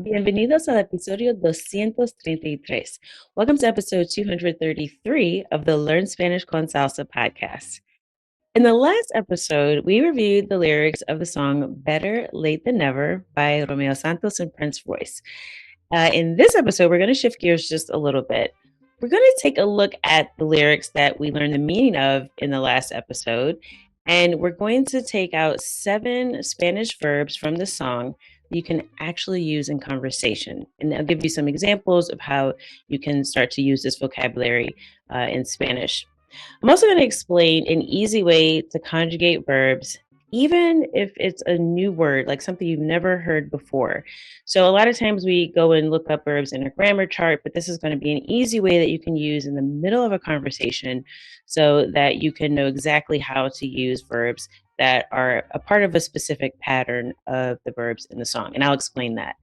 Bienvenidos al episodio 233. Welcome to episode 233 of the Learn Spanish con Salsa podcast. In the last episode, we reviewed the lyrics of the song Better Late Than Never by Romeo Santos and Prince Royce. In this episode, we're going to shift gears just a little bit. We're going to take a look at the lyrics that we learned the meaning of in the last episode, and we're going to take out 7 Spanish verbs from the song you can actually use in conversation. And I'll give you some examples of how you can start to use this vocabulary in Spanish. I'm also going to explain an easy way to conjugate verbs, even if it's a new word, like something you've never heard before. So, a lot of times we go and look up verbs in a grammar chart, but this is going to be an easy way that you can use in the middle of a conversation so that you can know exactly how to use verbs that are a part of a specific pattern of the verbs in the song. And I'll explain that.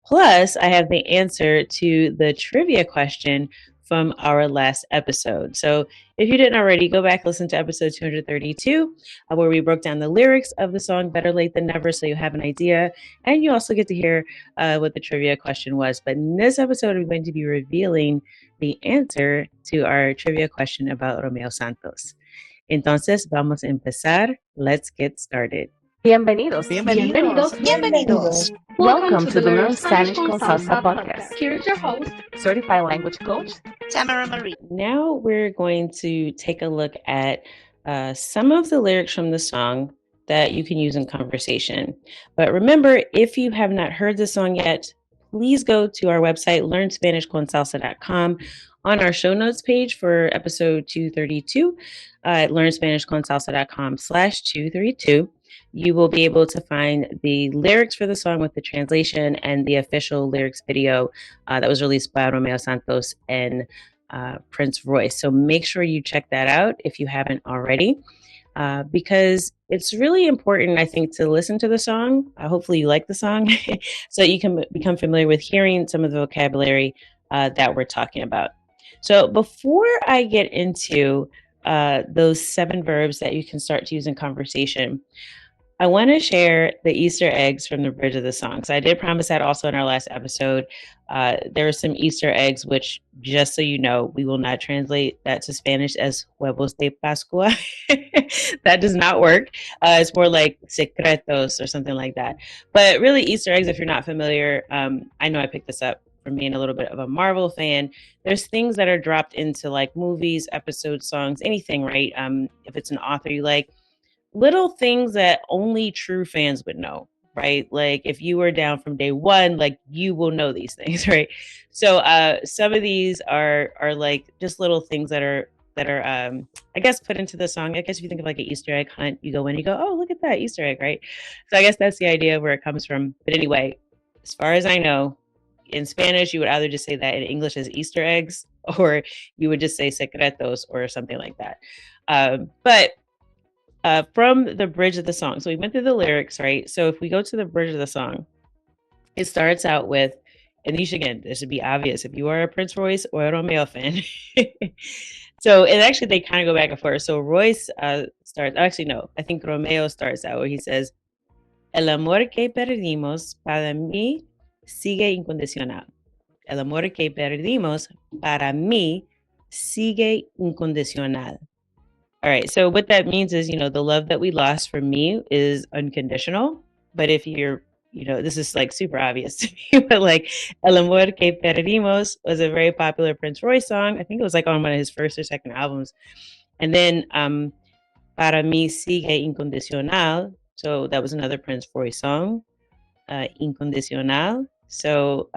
Plus, I have the answer to the trivia question from our last episode. So if you didn't already, go back, listen to episode 232, where we broke down the lyrics of the song Better Late Than Never, so you have an idea. And you also get to hear what the trivia question was. But in this episode, we're going to be revealing the answer to our trivia question about Romeo Santos. Entonces, vamos a empezar. Let's get started. Bienvenidos. Bienvenidos. Welcome to the Learn Spanish con Salsa podcast. Here's your host, Certified language coach. Tamara Marie. Now we're going to take a look at some of the lyrics from the song that you can use in conversation. But remember, if you have not heard the song yet, please go to our website, learnspanishconsalsa.com. On our show notes page for episode 232, at learnspanishconsalsa.com/232, you will be able to find the lyrics for the song with the translation and the official lyrics video that was released by Romeo Santos and Prince Royce. So make sure you check that out if you haven't already, because it's really important, I think, to listen to the song. Hopefully you like the song so you can become familiar with hearing some of the vocabulary that we're talking about. So before I get into those 7 verbs that you can start to use in conversation, I want to share the Easter eggs from the bridge of the song. So I did promise that also in our last episode. There are some Easter eggs, which, just so you know, we will not translate that to Spanish as huevos de Pascua. That does not work. It's more like secretos or something like that. But really, Easter eggs, if you're not familiar, I know I picked this up from being a little bit of a Marvel fan. There's things that are dropped into like movies, episodes, songs, anything, right? If it's an author you like, little things that only true fans would know, right? Like if you were down from day one, like you will know these things, right? So some of these are like just little things that are I guess put into the song. I guess if you think of like an Easter egg hunt, you go in, you go, oh, look at that Easter egg, right? So I guess that's the idea of where it comes from. But anyway, as far as I know, in Spanish, you would either just say that in English as Easter eggs, or you would just say secretos or something like that. But from the bridge of the song. So we went through the lyrics, right? So if we go to the bridge of the song, it starts out with, and these again, this should be obvious if you are a Prince Royce or a Romeo fan. So, and actually they kind of go back and forth. So Royce starts, actually, no, I think Romeo starts out where he says, El amor que perdimos para mí sigue incondicional. El amor que perdimos para mí sigue incondicional. All right. So what that means is, the love that we lost for me is unconditional. But if you're, this is like super obvious to me, but like El Amor que Perdimos was a very popular Prince Royce song. I think it was like on one of his first or second albums. And then Para mí sigue incondicional. So that was another Prince Royce song, Incondicional. So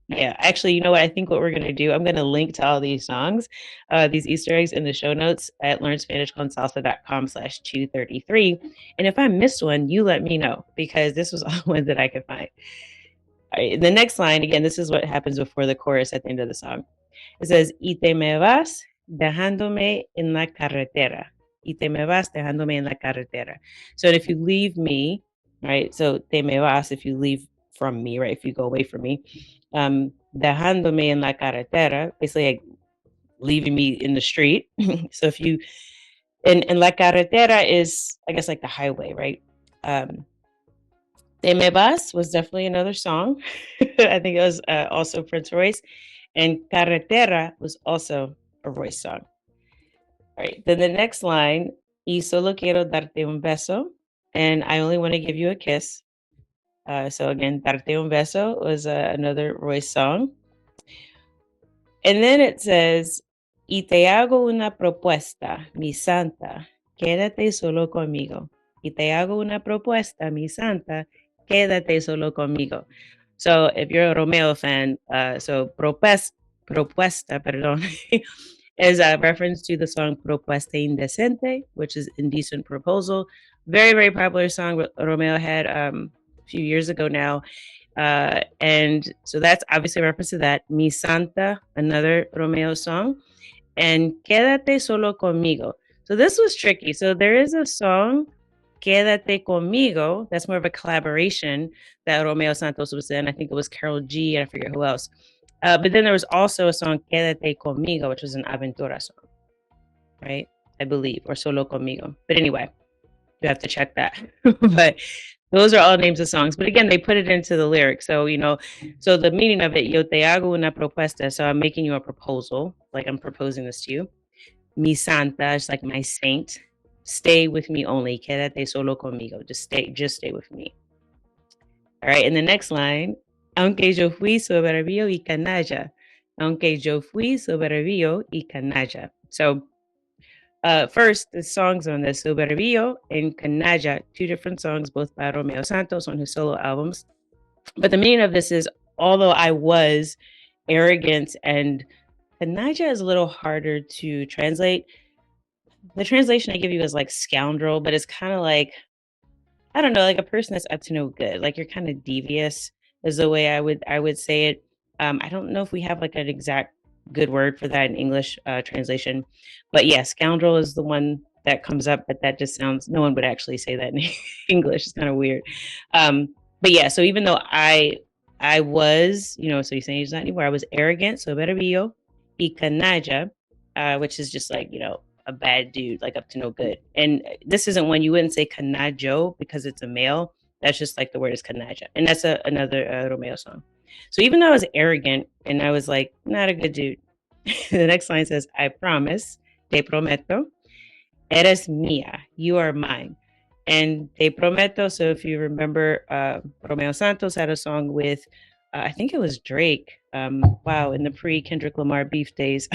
yeah, actually, you know what? I think what we're going to do, I'm going to link to all these songs, these Easter eggs in the show notes at learnspanishconsalsa.com/233. And if I missed one, you let me know, because this was all one that I could find. All right, the next line, again, this is what happens before the chorus at the end of the song. It says, Y te me vas dejándome en la carretera. Y te me vas dejándome en la carretera. So if you leave me, right? So te me vas, if you leave from me, right? If you go away from me. Dejándome en la carretera, basically like leaving me in the street. So if you, and la carretera is, I guess, like the highway, right? Te Me Vas was definitely another song. I think it was also Prince Royce. And Carretera was also a Royce song. All right. Then the next line, Y solo quiero darte un beso. And I only want to give you a kiss. So again, Darte un beso was another Royce song. And then it says, Y te hago una propuesta, mi santa, quédate solo conmigo. Y te hago una propuesta, mi santa, quédate solo conmigo. So if you're a Romeo fan, propuesta, perdón, is a reference to the song Propuesta Indecente, which is indecent proposal. Very, very popular song Romeo had a few years ago now. And so that's obviously a reference to that. Mi Santa, another Romeo song, and Quédate Solo Conmigo. So this was tricky. So there is a song, Quédate Conmigo, that's more of a collaboration that Romeo Santos was in. I think it was Carol G, and I forget who else. But then there was also a song, Quédate Conmigo, which was an Aventura song, right? I believe, or Solo Conmigo. But anyway, you have to check that. But those are all names of songs. But again, they put it into the lyrics. So, so the meaning of it, yo te hago una propuesta. So I'm making you a proposal, like I'm proposing this to you. Mi santa is like my saint. Stay with me only. Quédate solo conmigo. Just stay with me. All right. And the next line, aunque yo fui soberbio y canalla. Aunque yo fui soberbio y canalla. So first, the songs on this, Overview and Canalla, two different songs, both by Romeo Santos on his solo albums. But the meaning of this is, although I was arrogant, and Canalla is a little harder to translate. The translation I give you is like scoundrel, but it's kind of like, I don't know, like a person that's up to no good. Like you're kind of devious is the way I would say it. I don't know if we have like an exact good word for that in English translation, but yeah, scoundrel is the one that comes up. But that just sounds, no one would actually say that in English. It's kind of weird. But yeah, so even though I was, so you're saying he's not anymore. I was arrogant, so better be yo, y canalla, which is just like a bad dude, like up to no good. And this isn't one you wouldn't say canajo because it's a male. That's just like the word is canaja. And that's another Romeo song. So even though I was arrogant and I was like, not a good dude, the next line says, I promise, te prometo, eres mía, you are mine. And te prometo, so if you remember, Romeo Santos had a song with, I think it was Drake. Wow, in the pre-Kendrick Lamar beef days,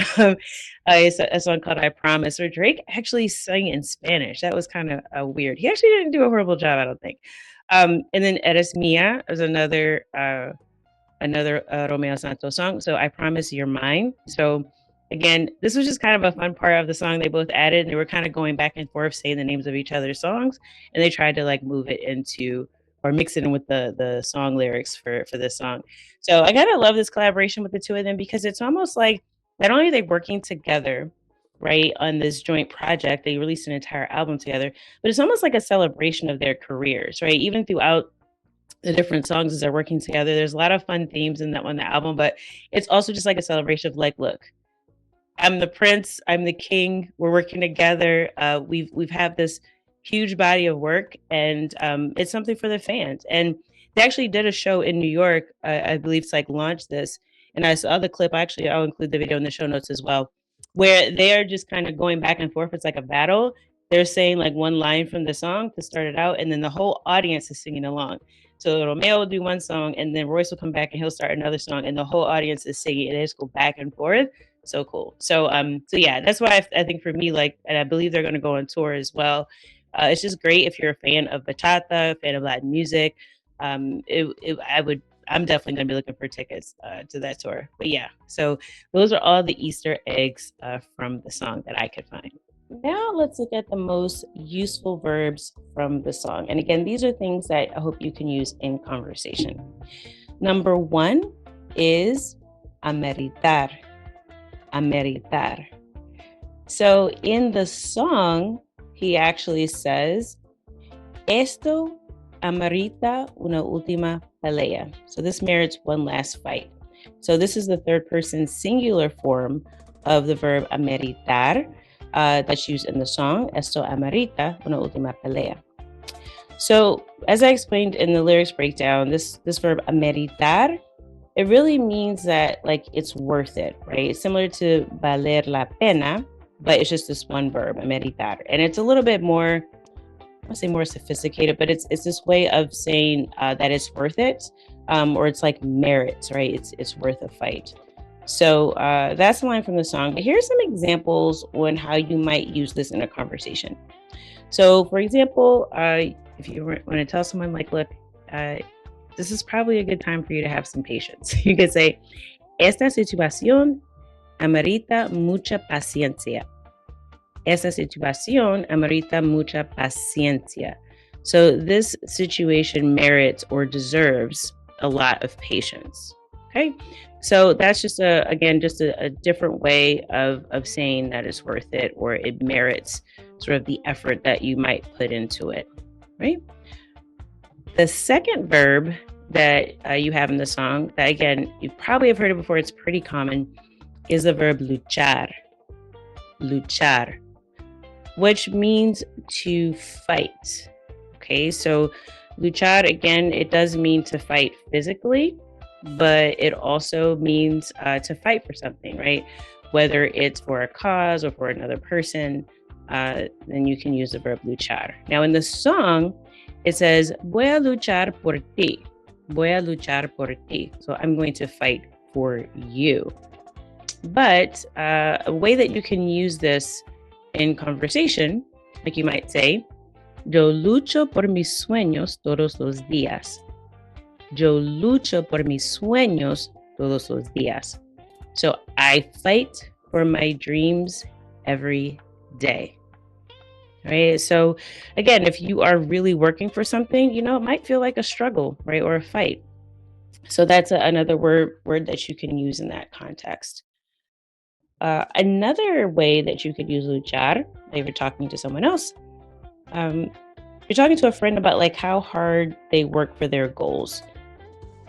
it's a song called "I Promise." Or Drake actually sang in Spanish. That was kind of weird. He actually didn't do a horrible job, I don't think. And then "Eres Mía" is another Romeo Santos song. So I promise you're mine. So again, this was just kind of a fun part of the song they both added. And they were kind of going back and forth saying the names of each other's songs. And they tried to like move it into or mix it in with the song lyrics for this song. So I kind of love this collaboration with the two of them because it's almost like not only are they working together, right, on this joint project, they released an entire album together, but it's almost like a celebration of their careers, right? Even throughout the different songs as they're working together. There's a lot of fun themes in that one, the album, but it's also just like a celebration of like, look, I'm the prince, I'm the king. We're working together. We've had this huge body of work, and it's something for the fans. And they actually did a show in New York, I believe, to like launch this. And I saw the clip. Actually, I'll include the video in the show notes as well, where they are just kind of going back and forth. It's like a battle. They're saying like one line from the song to start it out, and then the whole audience is singing along. So Romeo will do one song, and then Royce will come back and he'll start another song, and the whole audience is singing. And they just go back and forth. So cool. So yeah, that's why I think for me, like, and I believe they're going to go on tour as well. It's just great if you're a fan of bachata, a fan of Latin music. I'm definitely going to be looking for tickets to that tour. But yeah, so those are all the Easter eggs from the song that I could find. Now let's look at the most useful verbs from the song. And again, these are things that I hope you can use in conversation. Number one is ameritar. Ameritar. So in the song, he actually says, esto amerita una última pelea. So this merits one last fight. So this is the third person singular form of the verb ameritar that's used in the song. Esto amerita una última pelea. So as I explained in the lyrics breakdown, this verb ameritar, it really means that like it's worth it, right? It's similar to valer la pena, but it's just this one verb, ameritar. And it's a little bit more, I want to say more sophisticated, but it's this way of saying that it's worth it, or it's like merits, right? It's worth a fight. So that's the line from the song. But here's some examples on how you might use this in a conversation. So, for example, if you want to tell someone like, look, this is probably a good time for you to have some patience. You could say, esta situación amerita mucha paciencia. Esta situación amerita mucha paciencia. So this situation merits or deserves a lot of patience. Okay. So that's just a different way of saying that it's worth it, or it merits sort of the effort that you might put into it, right? The second verb that you have in the song, that again, you probably have heard it before, it's pretty common, is the verb luchar. Luchar, which means to fight. Okay, so luchar, again, it does mean to fight physically, but it also means to fight for something, right? Whether it's for a cause or for another person, then you can use the verb luchar. Now, in the song, it says, voy a luchar por ti. Voy a luchar por ti. So I'm going to fight for you. But a way that you can use this in conversation, like you might say, yo lucho por mis sueños todos los días. Yo lucho por mis sueños todos los días. So I fight for my dreams every day. Right. So again, if you are really working for something, it might feel like a struggle, right? Or a fight. So that's another word that you can use in that context. Another way that you could use luchar, if you're talking to someone else, you're talking to a friend about like how hard they work for their goals.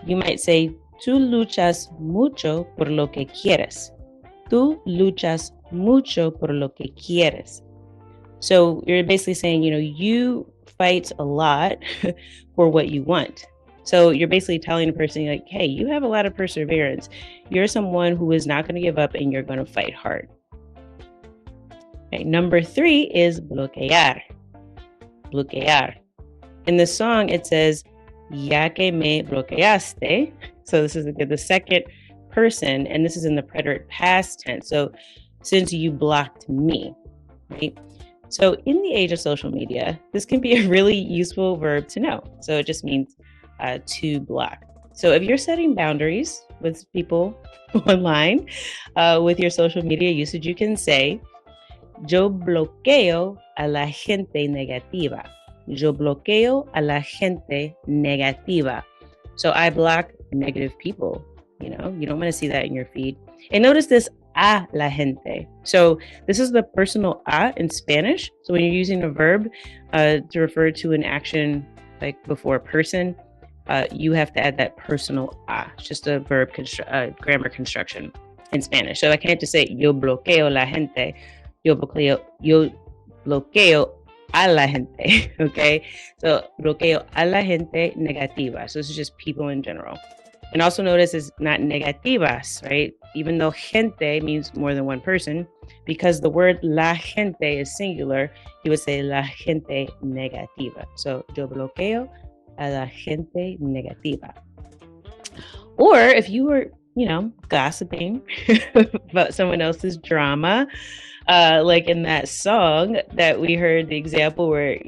You might say, tú luchas mucho por lo que quieres. Tú luchas mucho por lo que quieres. So you're basically saying, you fight a lot for what you want. So you're basically telling a person like, hey, you have a lot of perseverance. You're someone who is not going to give up and you're going to fight hard. Okay, number 3 is bloquear. Bloquear. In the song, it says, ya que me bloqueaste. So this is the second person, and this is in the preterite past tense. So since you blocked me, right? So in the age of social media, this can be a really useful verb to know. So it just means to block. So if you're setting boundaries with people online, with your social media usage, you can say, yo bloqueo a la gente negativa. Yo bloqueo a la gente negativa. So I block negative people. You don't want to see that in your feed. And notice this, a la gente. So this is the personal a in Spanish. So when you're using a verb to refer to an action like before a person, you have to add that personal a. It's just a verb grammar construction in Spanish. So I can't just say yo bloqueo la gente. Yo bloqueo a la gente. Okay, so bloqueo a la gente negativa. So this is just people in general. And also notice it's not negativas, right? Even though gente means more than one person, because the word la gente is singular, you would say la gente negativa. So yo bloqueo a la gente negativa. Or if you were, gossiping about someone else's drama, like in that song that we heard the example where,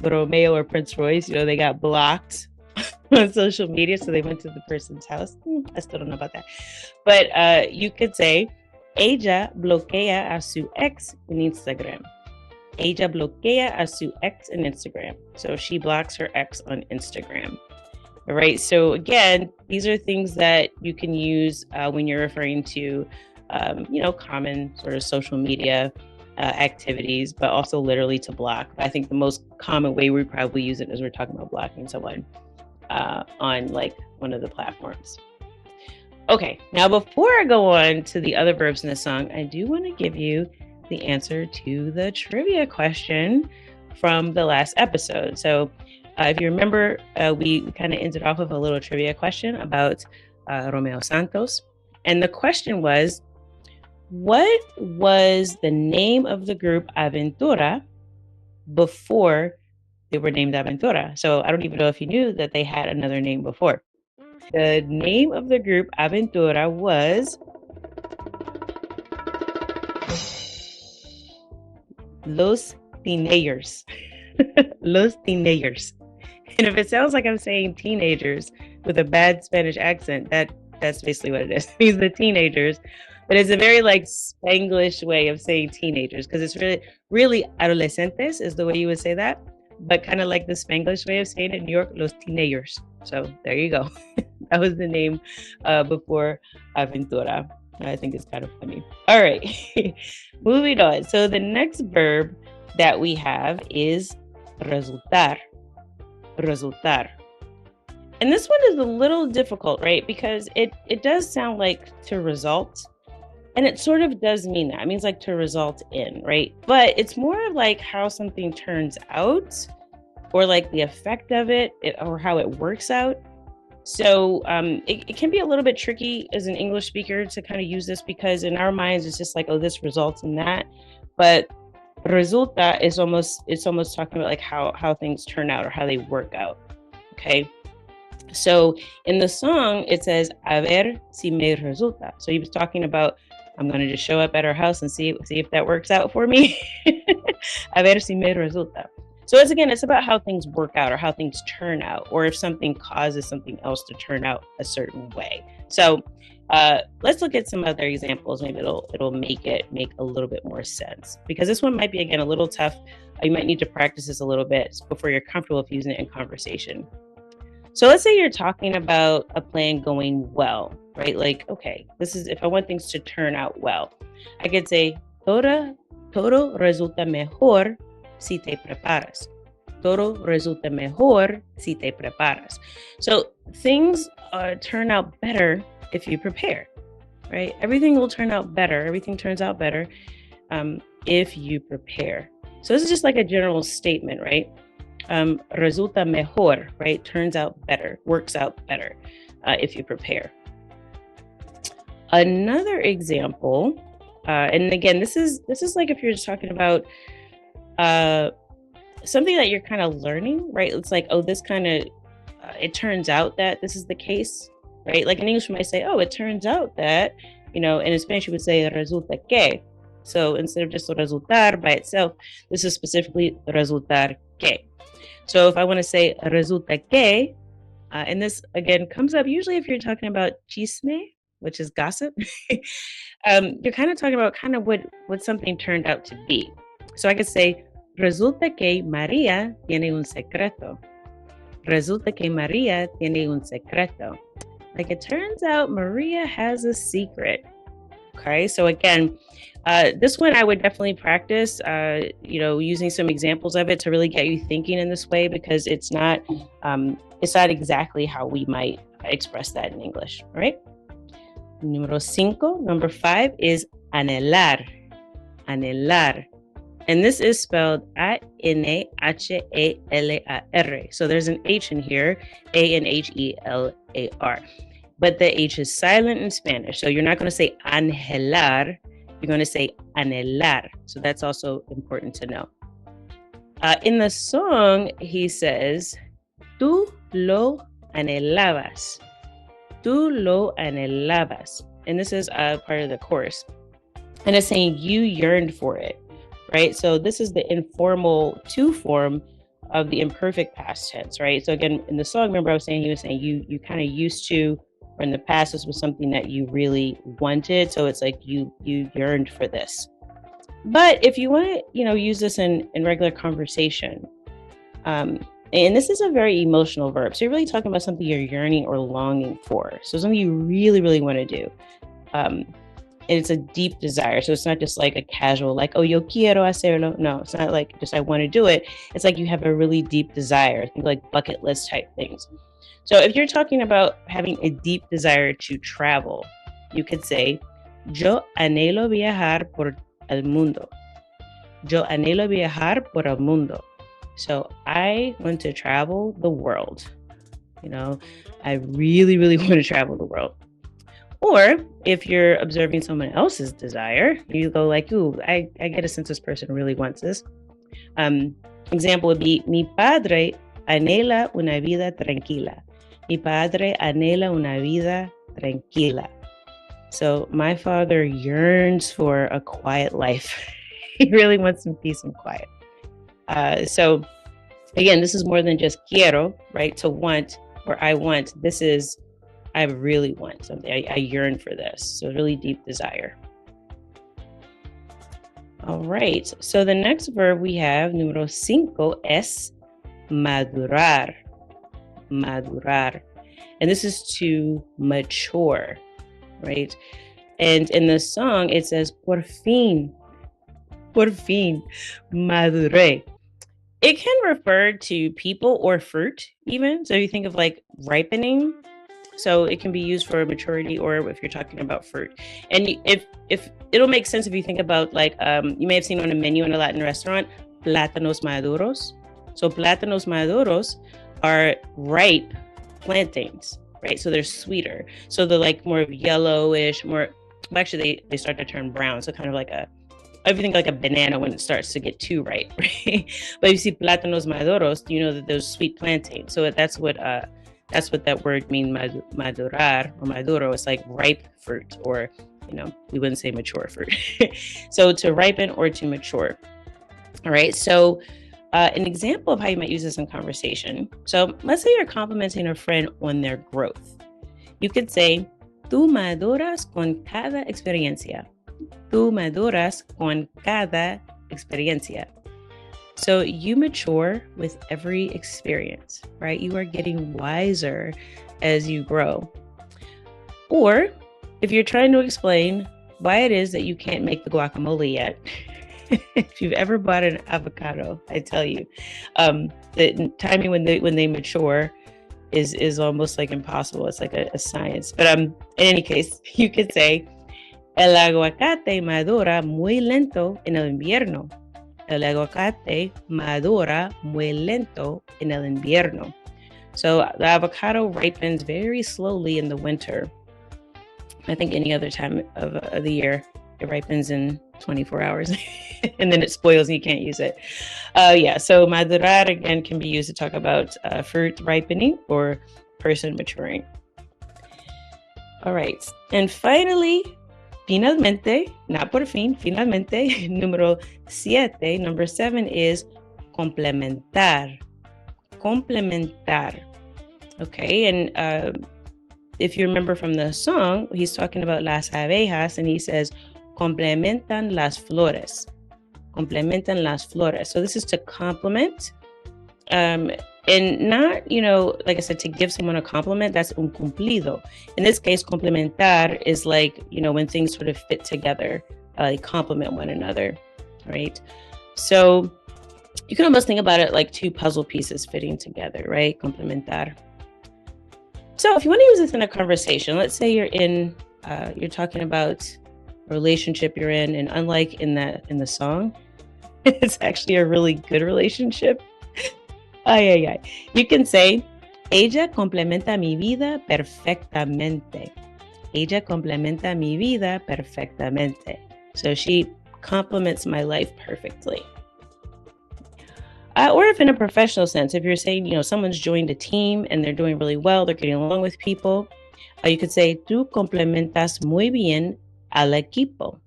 Romeo or Prince Royce, they got blocked on social media, so they went to the person's house. I still don't know about that. But you could say, ella bloquea a su ex en Instagram. Ella bloquea a su ex en Instagram. So she blocks her ex on Instagram. All right. So again, these are things that you can use when you're referring to, common sort of social media activities, but also literally to block. I think the most common way we probably use it is we're talking about blocking someone on like one of the platforms. Okay, now before I go on to the other verbs in the song, I do want to give you the answer to the trivia question, from the last episode. So if you remember, we kind of ended off with a little trivia question about Romeo Santos. And the question was, what was the name of the group Aventura before they were named Aventura? So I don't even know if you knew that they had another name before. The name of the group Aventura was Los Teenagers. Los Teenagers. And if it sounds like I'm saying teenagers with a bad Spanish accent, that's basically what it is. It means the teenagers. But it's a very like Spanglish way of saying teenagers, because it's really adolescentes is the way you would say that. But kind of like the Spanglish way of saying it in New York, Los Teenagers. So there you go. That was the name before Aventura. I think it's kind of funny. All right, moving on. So the next verb that we have is resultar. Resultar. And this one is a little difficult, right? Because it does sound like to result. And it sort of does mean that. It means like to result in, right? But it's more of like how something turns out, or like the effect of it, or how it works out. So it can be a little bit tricky as an English speaker to kind of use this, because in our minds it's just like, oh, this results in that. But resulta is almost talking about like how things turn out or how they work out. Okay. So in the song it says a ver si me resulta. So he was talking about, I'm going to just show up at our house and see if that works out for me. A ver si me resulta. So it's about how things work out or how things turn out, or if something causes something else to turn out a certain way. So let's look at some other examples. Maybe it'll make a little bit more sense, because this one might be, again, a little tough. You might need to practice this a little bit before you're comfortable with using it in conversation. So let's say you're talking about a plan going well, right? Like, okay, this is if I want things to turn out well. I could say, todo resulta mejor si te preparas. Todo resulta mejor si te preparas. So things turn out better if you prepare, right? Everything will turn out better. Everything turns out better if you prepare. So this is just like a general statement, right? Resulta mejor, right? Turns out better, works out better if you prepare. Another example, and again, this is like if you're just talking about something that you're kind of learning, right? It's like, oh, this kind of, it turns out that this is the case, right? Like in English, we might say, oh, it turns out that, and in Spanish, you would say resulta que. So instead of just resultar by itself, this is specifically resultar que. So if I want to say resulta que, and this again comes up usually if you're talking about chisme, which is gossip, you're kind of talking about what something turned out to be. So I could say, resulta que María tiene un secreto. Resulta que María tiene un secreto. Like, it turns out Maria has a secret. Okay, so again, this one I would definitely practice, using some examples of it to really get you thinking in this way, because it's not exactly how we might express that in English. All right. Number 5 is anhelar. Anhelar. And this is spelled A-N-A-H-A-L-A-R. So there's an H in here, A-N-H-E-L-A-R. But the H is silent in Spanish. So you're not going to say anhelar. You're going to say anhelar. So that's also important to know. In the song, he says, tú lo anhelabas. Tú lo anhelabas. And this is part of the chorus. And it's saying you yearned for it, right? So this is the informal to form of the imperfect past tense, right? So again, in the song, remember I was saying, he was saying you kind of used to, or in the past, this was something that you really wanted. So it's like you yearned for this. But if you want to, use this in regular conversation, and this is a very emotional verb. So you're really talking about something you're yearning or longing for. So something you really, really want to do. And it's a deep desire. So it's not just like a casual, like, oh, yo quiero hacerlo. No, it's not like just I want to do it. It's like you have a really deep desire. Think like bucket list type things. So if you're talking about having a deep desire to travel, you could say, yo anhelo viajar por el mundo. Yo anhelo viajar por el mundo. So I want to travel the world. You know, I really, really want to travel the world. Or if you're observing someone else's desire, you go like, ooh, I get a sense this person really wants this. Example would be, mi padre anhela una vida tranquila. Mi padre anhela una vida tranquila. So my father yearns for a quiet life. He really wants some peace and quiet. So again, this is more than just quiero, right? To want or I want. This is I really want something. I yearn for this. So really deep desire. All right. So the next verb we have, número 5, es madurar. Madurar. And this is to mature, right? And in the song, it says, por fin, maduré. It can refer to people or fruit even. So you think of like ripening. So it can be used for maturity or if you're talking about fruit. And if it'll make sense if you think about like, you may have seen on a menu in a Latin restaurant, plátanos maduros. So plátanos maduros are ripe plantains, right? So they're sweeter. So they're like more yellowish, actually they start to turn brown. So kind of like everything like a banana when it starts to get too ripe, right? But if you see plátanos maduros, you know that those sweet plantains. So that's what that word means, madurar or maduro. It's like ripe fruit, or we wouldn't say mature fruit. So to ripen or to mature. All right. So an example of how you might use this in conversation. So let's say you're complimenting a friend on their growth. You could say, tú maduras con cada experiencia. Tú maduras con cada experiencia. So you mature with every experience, right? You are getting wiser as you grow. Or if you're trying to explain why it is that you can't make the guacamole yet, if you've ever bought an avocado, I tell you, the timing when they mature is almost like impossible. It's like a science. But in any case, you could say, el aguacate madura muy lento en el invierno. El aguacate madura muy lento en el invierno. So the avocado ripens very slowly in the winter. I think any other time of the year, it ripens in 24 hours and then it spoils and you can't use it. So madurar again can be used to talk about fruit ripening or person maturing. All right. And finalmente, not por fin, finalmente, number 7 is complementar. Complementar. Okay, and if you remember from the song, he's talking about las abejas and he says, complementan las flores. Complementan las flores. So this is to complement. And not, like I said, to give someone a compliment, that's un cumplido. In this case, complementar is like, when things sort of fit together, they complement one another, right? So you can almost think about it like two puzzle pieces fitting together, right? Complementar. So if you want to use this in a conversation, let's say you're talking about a relationship you're in, and unlike in the song, it's actually a really good relationship. You can say, ella complementa mi vida perfectamente. Ella complementa mi vida perfectamente. So she complements my life perfectly. Or if in a professional sense, if you're saying, someone's joined a team and they're doing really well, they're getting along with people, you could say, tú complementas muy bien al equipo.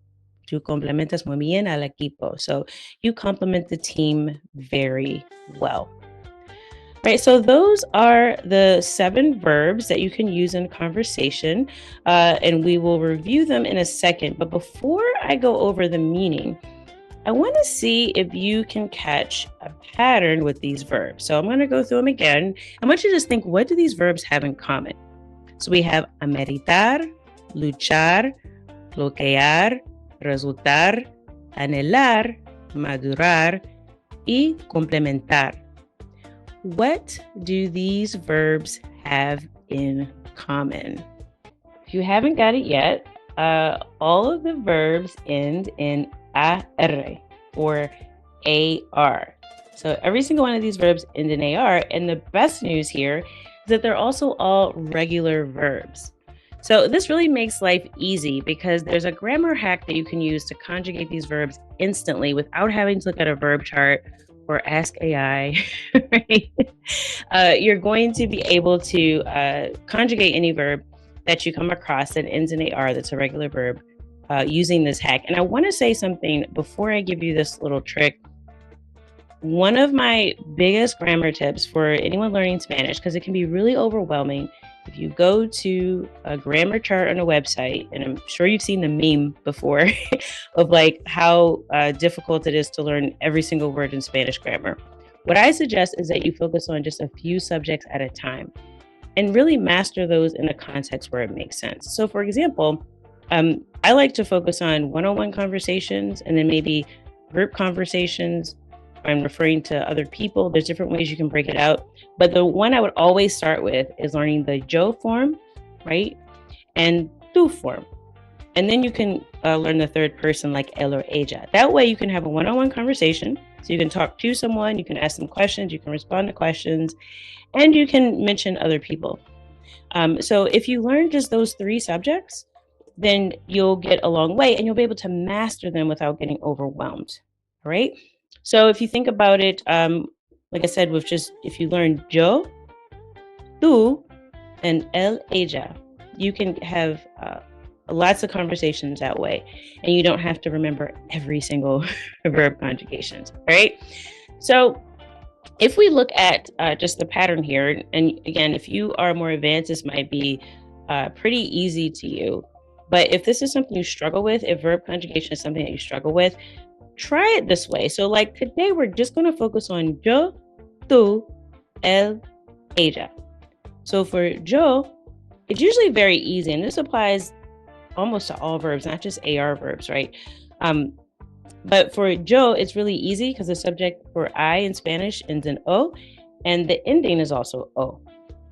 Tú complementas muy bien al equipo. So you complement the team very well. Right, so those are the 7 verbs that you can use in conversation, and we will review them in a second. But before I go over the meaning, I want to see if you can catch a pattern with these verbs. So I'm going to go through them again. I want you to just think, what do these verbs have in common? So we have ameritar, luchar, bloquear, resultar, anhelar, madurar, y complementar. What do these verbs have in common? If you haven't got it yet, all of the verbs end in AR or AR. So every single one of these verbs end in AR. And the best news here is that they're also all regular verbs. So this really makes life easy because there's a grammar hack that you can use to conjugate these verbs instantly without having to look at a verb chart or ask AI. Right? You're going to be able to conjugate any verb that you come across that ends in AR that's a regular verb using this hack. And I want to say something before I give you this little trick. One of my biggest grammar tips for anyone learning Spanish, because it can be really overwhelming, if you go to a grammar chart on a website, and I'm sure you've seen the meme before of like how difficult it is to learn every single word in Spanish grammar. What I suggest is that you focus on just a few subjects at a time and really master those in a context where it makes sense. So for example, I like to focus on one-on-one conversations and then maybe group conversations. I'm referring to other people. There's different ways you can break it out. But the one I would always start with is learning the yo form, right? And tú form. And then you can learn the third person like él or ella. That way you can have a one-on-one conversation. So you can talk to someone, you can ask them questions, you can respond to questions, and you can mention other people. So if you learn just those three subjects, then you'll get a long way and you'll be able to master them without getting overwhelmed, right? So if you think about it, like I said, with just if you learn yo, tú, and él, ella, you can have lots of conversations that way, and you don't have to remember every single verb conjugations. All right. So if we look at just the pattern here, and again, if you are more advanced, this might be pretty easy to you. But if this is something you struggle with, if verb conjugation is something that you struggle with, try it this way. So like today, we're just going to focus on yo, tú, él, ella. So for yo, it's usually very easy. And this applies almost to all verbs, not just AR verbs, right? But for yo, it's really easy because the subject for I in Spanish ends in O, and the ending is also O.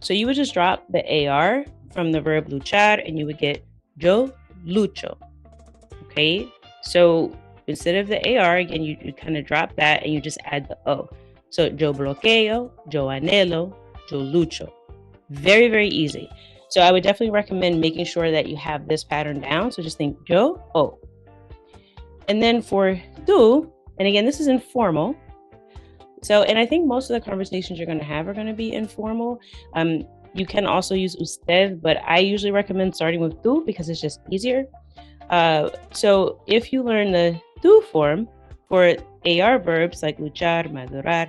So you would just drop the AR from the verb luchar, and you would get yo lucho. Okay? So instead of the AR, again, you kind of drop that and you just add the O. So yo bloqueo, yo anhelo, yo lucho. Very, very easy. So I would definitely recommend making sure that you have this pattern down. So just think yo, O. And then for tú, and again, this is informal. So, and I think most of the conversations you're going to have are going to be informal. You can also use usted, but I usually recommend starting with tú because it's just easier. So if you learn the tú form for AR verbs like luchar, madurar,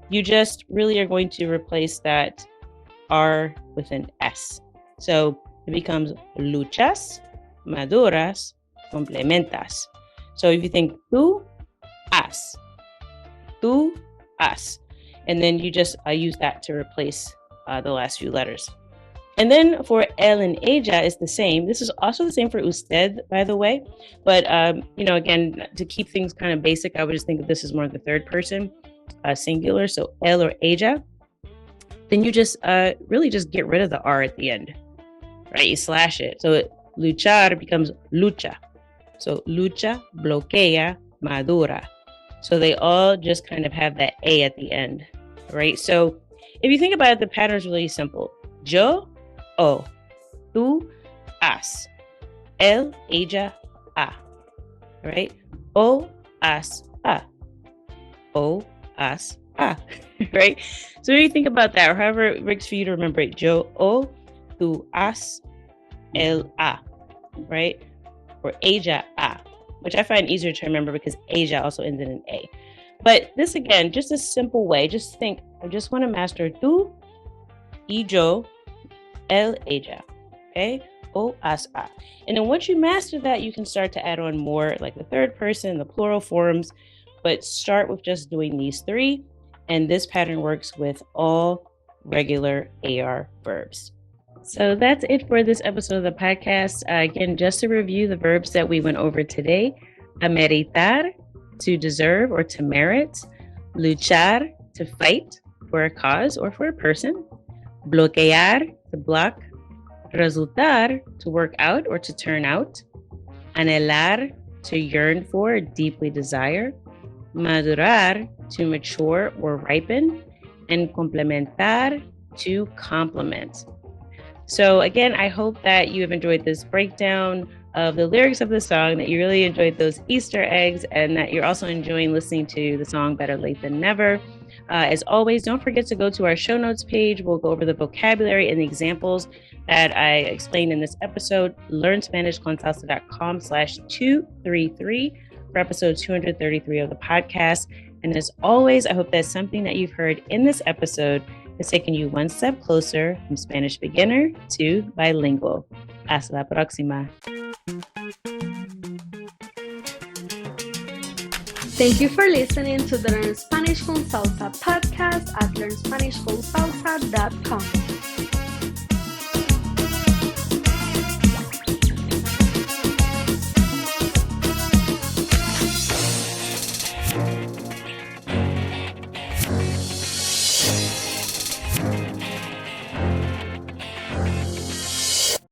you just really are going to replace that R with an S. So it becomes luchas, maduras, complementas. So if you think tú, has, and then you just use that to replace the last few letters. And then for él and ella is the same. This is also the same for usted, by the way. But, again, to keep things kind of basic, I would just think of this as more of the third person singular. So él or ella. Then you just really just get rid of the R at the end, right? You slash it. So luchar becomes lucha. So lucha, bloquea, madura. So they all just kind of have that A at the end, right? So if you think about it, the pattern is really simple. Yo, O. Tú, has. Él, ella, a. Right? O, has, a. O, has, a. Right? So when you think about that, or however it works for you to remember it, yo, O, tú, has, él, a. Right? Or ella, a. Which I find easier to remember because ella also ends in an A. But this again, just a simple way. Just think, I just want to master tú y yo, él, ella. Okay? O, has, a. And then once you master that, you can start to add on more like the third person, the plural forms. But start with just doing these three. And this pattern works with all regular AR verbs. So that's it for this episode of the podcast. Again, just to review the verbs that we went over today: Ameritar, to deserve or to merit; luchar, to fight for a cause or for a person; bloquear, to block; resultar, to work out or to turn out; anhelar, to yearn for, deeply desire; Madurar, to mature or ripen, and complementar, to complement. So again, I hope that you have enjoyed this breakdown of the lyrics of the song, that you really enjoyed those Easter eggs, and that you're also enjoying listening to the song Better Late Than Never. As always, don't forget to go to our show notes page. We'll go over the vocabulary and the examples that I explained in this episode. LearnSpanishConsalsa.com/233 for episode 233 of the podcast. And as always, I hope that something that you've heard in this episode has taken you one step closer from Spanish beginner to bilingual. Hasta la próxima. Thank you for listening to the Learn Spanish con Salsa podcast at LearnSpanishConSalsa.com.